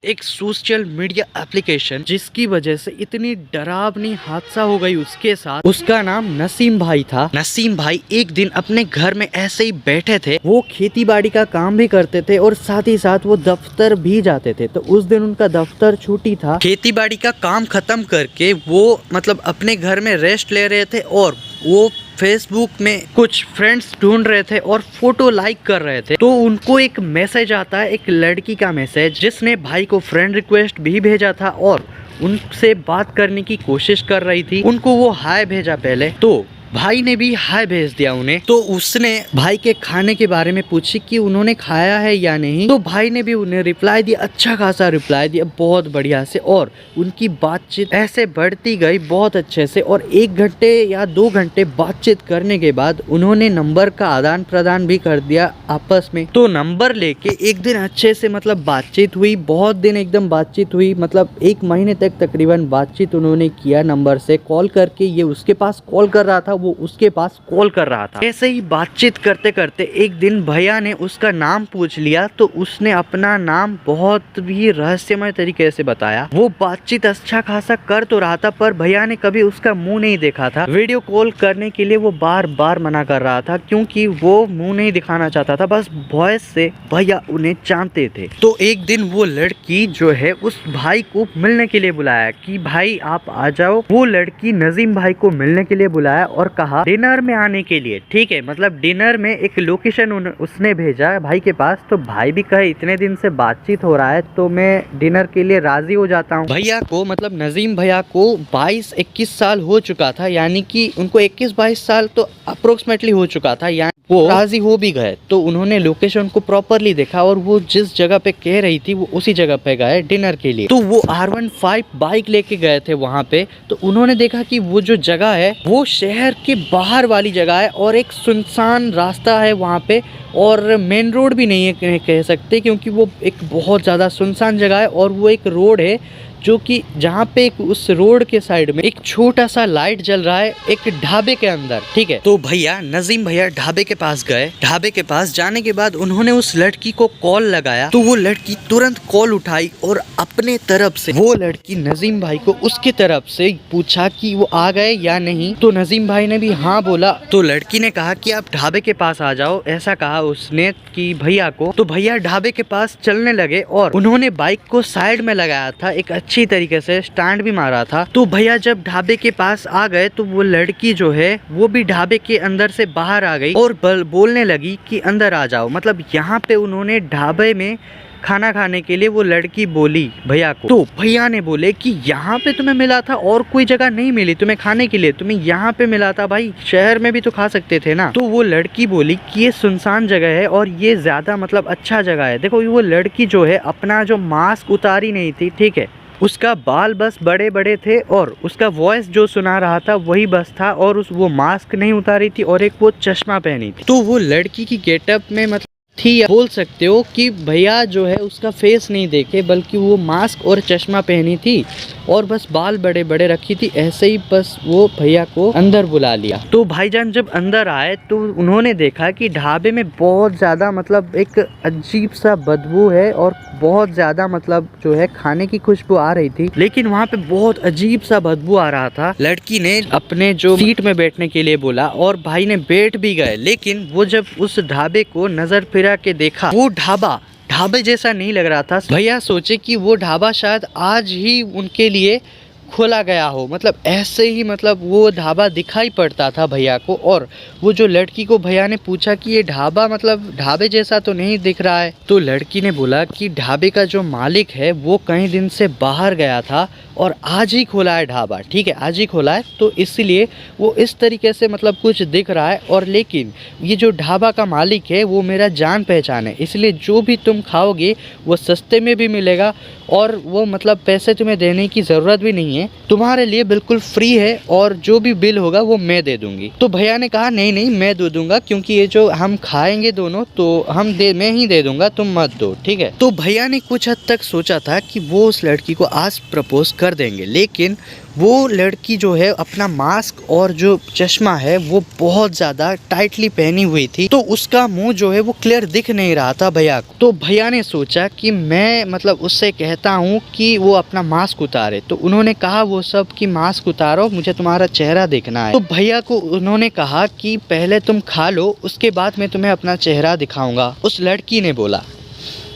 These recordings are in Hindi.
एक सोशल मीडिया एप्लीकेशन जिसकी वजह से इतनी डरावनी हादसा हो गई उसके साथ। उसका नाम नसीम भाई था। नसीम भाई एक दिन अपने घर में ऐसे ही बैठे थे। वो खेती बाड़ी का काम भी करते थे और साथ ही साथ वो दफ्तर भी जाते थे। तो उस दिन उनका दफ्तर छुट्टी था। खेती बाड़ी का काम खत्म करके वो मतलब अपने घर में रेस्ट ले रहे थे और वो फेसबुक में कुछ फ्रेंड्स ढूंढ रहे थे और फोटो लाइक कर रहे थे। तो उनको एक मैसेज आता है, एक लड़की का मैसेज, जिसने भाई को फ्रेंड रिक्वेस्ट भी भेजा था और उनसे बात करने की कोशिश कर रही थी। उनको वो हाय भेजा पहले, तो भाई ने भी हाय भेज दिया उन्हें। तो उसने भाई के खाने के बारे में पूछी कि उन्होंने खाया है या नहीं। तो भाई ने भी उन्हें रिप्लाई दिया, अच्छा खासा रिप्लाई दिया, बहुत बढ़िया से। और उनकी बातचीत ऐसे बढ़ती गई बहुत अच्छे से। और 1 घंटे या 2 घंटे बातचीत करने के बाद उन्होंने नंबर का आदान प्रदान भी कर दिया आपस में। तो नंबर लेके एक दिन अच्छे से मतलब बातचीत हुई, बहुत दिन एकदम बातचीत हुई, मतलब 1 महीने तक तकरीबन बातचीत उन्होंने किया नंबर से कॉल करके। ये उसके पास कॉल कर रहा था, वो उसके पास कॉल कर रहा था। ऐसे ही बातचीत करते करते एक दिन भैया ने उसका नाम पूछ लिया। तो उसने अपना नाम बहुत भी रहस्यमय तरीके से बताया। वो बातचीत अच्छा खासा कर तो रहा था पर भैया ने कभी उसका मुंह नहीं देखा था। वीडियो कॉल करने के लिए वो बार बार मना कर रहा था क्योंकि वो मुंह नहीं दिखाना चाहता था, बस वॉइस से भैया उन्हें जानते थे। तो एक दिन वो लड़की जो है उस भाई को मिलने के लिए बुलाया कि भाई आप आ जाओ। वो लड़की नजीम भाई को मिलने के लिए बुलाया और कहा डिनर में आने के लिए। ठीक है, मतलब डिनर में एक लोकेशन उसने भेजा भाई के पास। तो भाई भी कहे इतने दिन से बातचीत हो रहा है तो मैं डिनर के लिए राजी हो जाता हूँ। भैया को मतलब नजीम भैया को 22-21 साल हो चुका था, यानी कि उनको 21-22 साल तो अप्रोक्सीमेटली हो चुका था, यानी वो राजी हो भी गए। तो उन्होंने लोकेशन को प्रॉपरली देखा और वो जिस जगह पे कह रही थी वो उसी जगह पे गए डिनर के लिए। तो वो R15 बाइक लेके गए थे वहाँ पे। तो उन्होंने देखा कि वो जो जगह है वो शहर के बाहर वाली जगह है और एक सुनसान रास्ता है वहाँ पे, और मेन रोड भी नहीं है कह सकते क्योंकि वो एक बहुत ज़्यादा सुनसान जगह है। और वो एक रोड है जो कि जहाँ पे एक उस रोड के साइड में एक छोटा सा लाइट जल रहा है एक ढाबे के अंदर। ठीक है, तो भैया नजीम भैया ढाबे के पास गए। ढाबे के पास जाने के बाद उन्होंने उस लड़की को कॉल लगाया। तो वो लड़की तुरंत कॉल उठाई और अपने तरफ से वो लड़की नजीम भाई को उसकी तरफ से पूछा कि वो आ गए या नहीं। तो नजीम भाई ने भी हाँ बोला। तो लड़की ने कहा कि आप ढाबे के पास आ जाओ, ऐसा कहा उसने कि भैया को। तो भैया ढाबे के पास चलने लगे और उन्होंने बाइक को साइड में लगाया था, एक अच्छी तरीके से स्टैंड भी मारा था। तो भैया जब ढाबे के पास आ गए तो वो लड़की जो है वो भी ढाबे के अंदर से बाहर आ गई और बोलने लगी कि अंदर आ जाओ। मतलब यहाँ पे उन्होंने ढाबे में खाना खाने के लिए वो लड़की बोली भैया को। तो भैया ने बोले कि यहाँ पे तुम्हें मिला था और कोई जगह नहीं मिली तुम्हें खाने के लिए, तुम्हें यहाँ पे मिला था, भाई शहर में भी तो खा सकते थे ना। तो वो लड़की बोली कि ये सुनसान जगह है और ये ज्यादा मतलब अच्छा जगह है। देखो वो लड़की जो है अपना जो मास्क उतारी नहीं थी, ठीक है, उसका बाल बस बड़े बड़े थे और उसका वॉइस जो सुना रहा था वही बस था, और वो मास्क नहीं उतारी थी और एक वो चश्मा पहनी थी। तो वो लड़की की गेटअप में मतलब थी, या बोल सकते हो कि भैया जो है उसका फेस नहीं देखे बल्कि वो मास्क और चश्मा पहनी थी और बस बाल बड़े बड़े रखी थी। ऐसे ही बस वो भैया को अंदर बुला लिया। तो भाईजान जब अंदर आए तो उन्होंने देखा कि ढाबे में बहुत ज़्यादा मतलब एक अजीब सा बदबू है और बहुत ज़्यादा मतलब जो है खाने की खुशबू आ रही थी, लेकिन वहाँ पे बहुत अजीब सा बदबू आ रहा था। लड़की ने अपने जो सीट में बैठने के लिए बोला और भाई ने बैठ भी गए, लेकिन वो जब उस ढाबे को नजर फिरा के देखा वो ढाबे जैसा नहीं लग रहा था। भैया सोचे कि वो ढाबा शायद आज ही उनके लिए खोला गया हो, मतलब ऐसे ही मतलब वो ढाबा दिखाई पड़ता था भैया को। और वो जो लड़की को भैया ने पूछा कि ये ढाबा मतलब ढाबे जैसा तो नहीं दिख रहा है। तो लड़की ने बोला कि ढाबे का जो मालिक है वो कई दिन से बाहर गया था और आज ही खोला है ढाबा। ठीक है, आज ही खोला है, तो इसलिए वो इस तरीके से मतलब कुछ दिख रहा है। और लेकिन ये जो ढाबा का मालिक है वो मेरा जान पहचान है, इसलिए जो भी तुम खाओगे वो सस्ते में भी मिलेगा और वो मतलब पैसे तुम्हें देने की ज़रूरत भी नहीं है, तुम्हारे लिए बिल्कुल फ्री है और जो भी बिल होगा वो मैं दे दूंगी। तो भैया ने कहा नहीं नहीं मैं दे दूंगा, क्योंकि ये जो हम खाएंगे दोनों तो मैं ही दे दूंगा, तुम मत दो। ठीक है, तो भैया ने कुछ हद तक सोचा था कि वो उस लड़की को आज प्रपोज कर देंगे, लेकिन वो लड़की जो है अपना मास्क और जो चश्मा है वो बहुत ज्यादा टाइटली पहनी हुई थी, तो उसका मुंह जो है वो क्लियर दिख नहीं रहा था भैया को। तो भैया ने सोचा कि मैं मतलब उससे कहता हूँ कि वो अपना मास्क उतारे। तो उन्होंने कहा वो सब कि मास्क उतारो, मुझे तुम्हारा चेहरा देखना है। तो भैया को उन्होंने कहा कि पहले तुम खा लो, उसके बाद मैं तुम्हें अपना चेहरा दिखाऊंगा। उस लड़की ने बोला।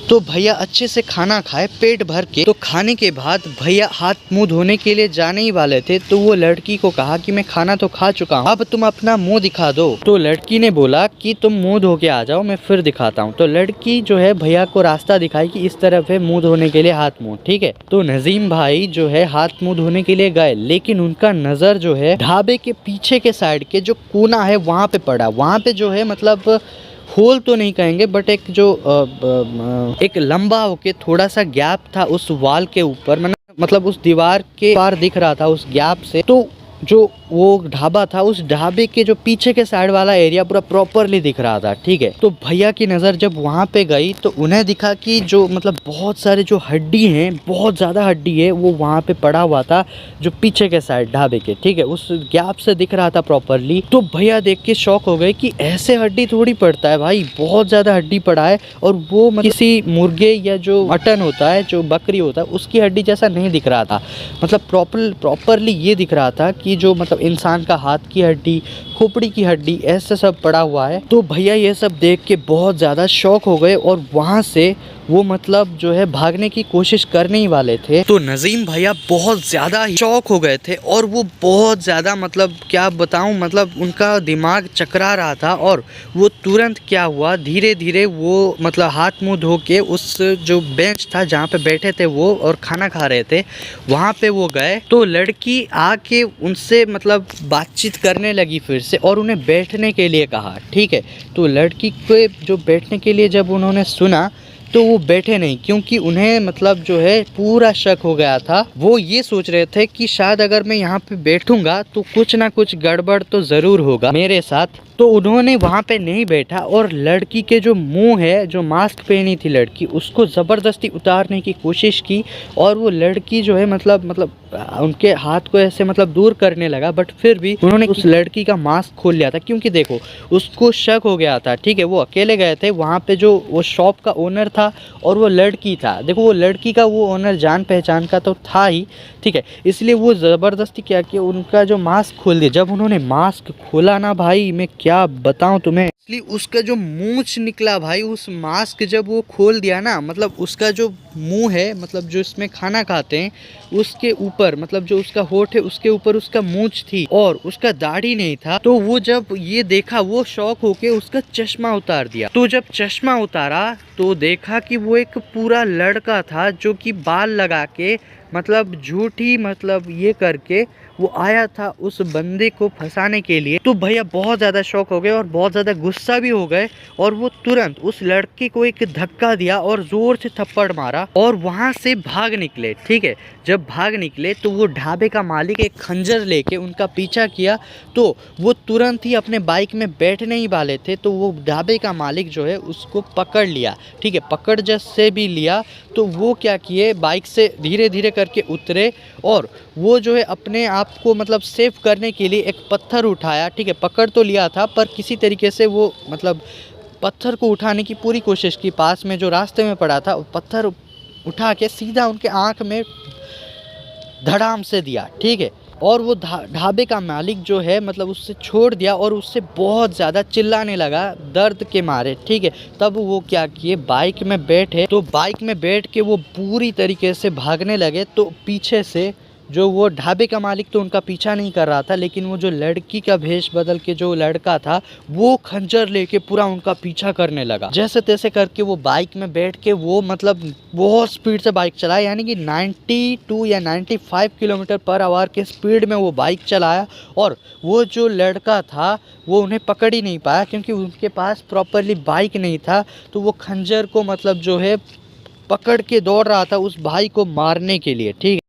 तो भैया अच्छे से खाना खाए पेट भर के। तो खाने के बाद भैया हाथ मुंह धोने के लिए जाने ही वाले थे, तो वो लड़की को कहा कि मैं खाना तो खा चुका हूँ, अब तुम अपना मुंह दिखा दो। तो लड़की ने बोला कि तुम मुंह धो के आ जाओ, मैं फिर दिखाता हूँ। तो लड़की जो है भैया को रास्ता दिखाई कि इस तरफ है मुंह धोने के लिए हाथ मुंह, ठीक है। तो नजीम भाई जो है हाथ मुंह धोने के लिए गए, लेकिन उनका नजर जो है ढाबे के पीछे के साइड के जो कोना है वहाँ पे पड़ा। वहाँ पे जो है मतलब होल तो नहीं कहेंगे, बट एक जो एक लंबा होके थोड़ा सा गैप था उस वॉल के ऊपर, मतलब उस दीवार के पार दिख रहा था उस गैप से। तो जो वो ढाबा था, उस ढाबे के जो पीछे के साइड वाला एरिया पूरा प्रॉपरली दिख रहा था, ठीक है। तो भैया की नज़र जब वहाँ पे गई तो उन्हें दिखा कि जो मतलब बहुत सारे जो हड्डी हैं, बहुत ज़्यादा हड्डी है, वो वहाँ पे पड़ा हुआ था जो पीछे के साइड ढाबे के, ठीक है, उस गैप से दिख रहा था प्रॉपरली। तो भैया देख के शॉक हो गए कि ऐसे हड्डी थोड़ी पड़ता है भाई, बहुत ज़्यादा हड्डी पड़ा है, और वो किसी मुर्गे या जो मटन होता है, जो बकरी होता है, उसकी हड्डी जैसा नहीं दिख रहा था। मतलब प्रॉपरली ये दिख रहा था कि जो मतलब इंसान का हाथ की हड्डी, खोपड़ी की हड्डी, ऐसे सब पड़ा हुआ है। तो भैया ये सब देख के बहुत ज़्यादा शॉक हो गए और वहाँ से वो मतलब जो है भागने की कोशिश करने ही वाले थे। तो नजीम भैया बहुत ज़्यादा शॉक हो गए थे और वो बहुत ज़्यादा मतलब क्या बताऊं, मतलब उनका दिमाग चकरा रहा था। और वो तुरंत क्या हुआ, धीरे धीरे वो मतलब हाथ मुंह धो के उस जो बेंच था जहाँ पे बैठे थे वो और खाना खा रहे थे, वहाँ पे वो गए। तो लड़की आके उनसे मतलब बातचीत करने लगी फिर से और उन्हें बैठने के लिए कहा, ठीक है। तो लड़की को जो बैठने के लिए जब उन्होंने सुना तो वो बैठे नहीं, क्योंकि उन्हें मतलब जो है पूरा शक हो गया था। वो ये सोच रहे थे कि शायद अगर मैं यहाँ पे बैठूंगा तो कुछ ना कुछ गड़बड़ तो ज़रूर होगा मेरे साथ। तो उन्होंने वहाँ पे नहीं बैठा और लड़की के जो मुंह है, जो मास्क पहनी थी लड़की, उसको ज़बरदस्ती उतारने की कोशिश की और वो लड़की जो है मतलब उनके हाथ को ऐसे मतलब दूर करने लगा, बट फिर भी उन्होंने उस लड़की का मास्क खोल लिया था, क्योंकि देखो उसको शक हो गया था, ठीक है। वो अकेले गए थे वहाँ पे, जो वो शॉप का ओनर था और वो लड़की था। देखो वो लड़की का वो ओनर जान पहचान का तो था ही, ठीक है, इसलिए वो ज़बरदस्ती क्या किया, उनका जो मास्क खोल दिया। जब उन्होंने मास्क खोला ना भाई, मैं क्या बताऊं तुम्हें, इसलिए उसका जो मूंछ निकला भाई, उस मास्क जब वो खोल दिया ना, मतलब उसका जो मुंह है, मतलब जो इसमें खाना खाते हैं उसके ऊपर, मतलब जो उसका होठ है उसके ऊपर उसका मूंछ थी और उसका दाढ़ी नहीं था। तो वो जब ये देखा वो शॉक होके उसका चश्मा उतार दिया। तो जब चश्मा उतारा तो देखा कि वो एक पूरा लड़का था जो कि बाल लगा के मतलब झूठी मतलब ये करके वो आया था उस बंदे को फंसाने के लिए। तो भैया बहुत ज़्यादा शॉक हो गए और बहुत ज़्यादा गुस्सा भी हो गए और वो तुरंत उस लड़के को एक धक्का दिया और ज़ोर से थप्पड़ मारा और वहाँ से भाग निकले, ठीक है। जब भाग निकले तो वो ढाबे का मालिक एक खंजर लेके उनका पीछा किया। तो वो तुरंत ही अपने बाइक में बैठने ही वाले थे, तो वो ढाबे का मालिक जो है उसको पकड़ लिया, ठीक है। पकड़ जैसे भी लिया तो वो क्या किए, बाइक से धीरे धीरे करके उतरे और वो जो है अपने आप को मतलब सेव करने के लिए एक पत्थर उठाया, ठीक है। पकड़ तो लिया था पर किसी तरीके से वो मतलब पत्थर को उठाने की पूरी कोशिश की। पास में जो रास्ते में पड़ा था वो पत्थर उठा के सीधा उनके आँख में धड़ाम से दिया, ठीक है। और वो ढाबे का मालिक जो है मतलब उससे छोड़ दिया और उससे बहुत ज़्यादा चिल्लाने लगा दर्द के मारे, ठीक है। तब वो क्या किए, बाइक में बैठे, तो बाइक में बैठ के वो पूरी तरीके से भागने लगे। तो पीछे से जो वो ढाबे का मालिक तो उनका पीछा नहीं कर रहा था, लेकिन वो जो लड़की का भेष बदल के जो लड़का था वो खंजर लेके पूरा उनका पीछा करने लगा। जैसे तैसे करके वो बाइक में बैठ के वो मतलब बहुत स्पीड से बाइक चलाया, यानी कि 92 या 95 किलोमीटर पर आवर के स्पीड में वो बाइक चलाया। और वो जो लड़का था वो उन्हें पकड़ ही नहीं पाया, क्योंकि उनके पास प्रॉपरली बाइक नहीं था। तो वो खंजर को मतलब जो है पकड़ के दौड़ रहा था उस भाई को मारने के लिए, ठीक है।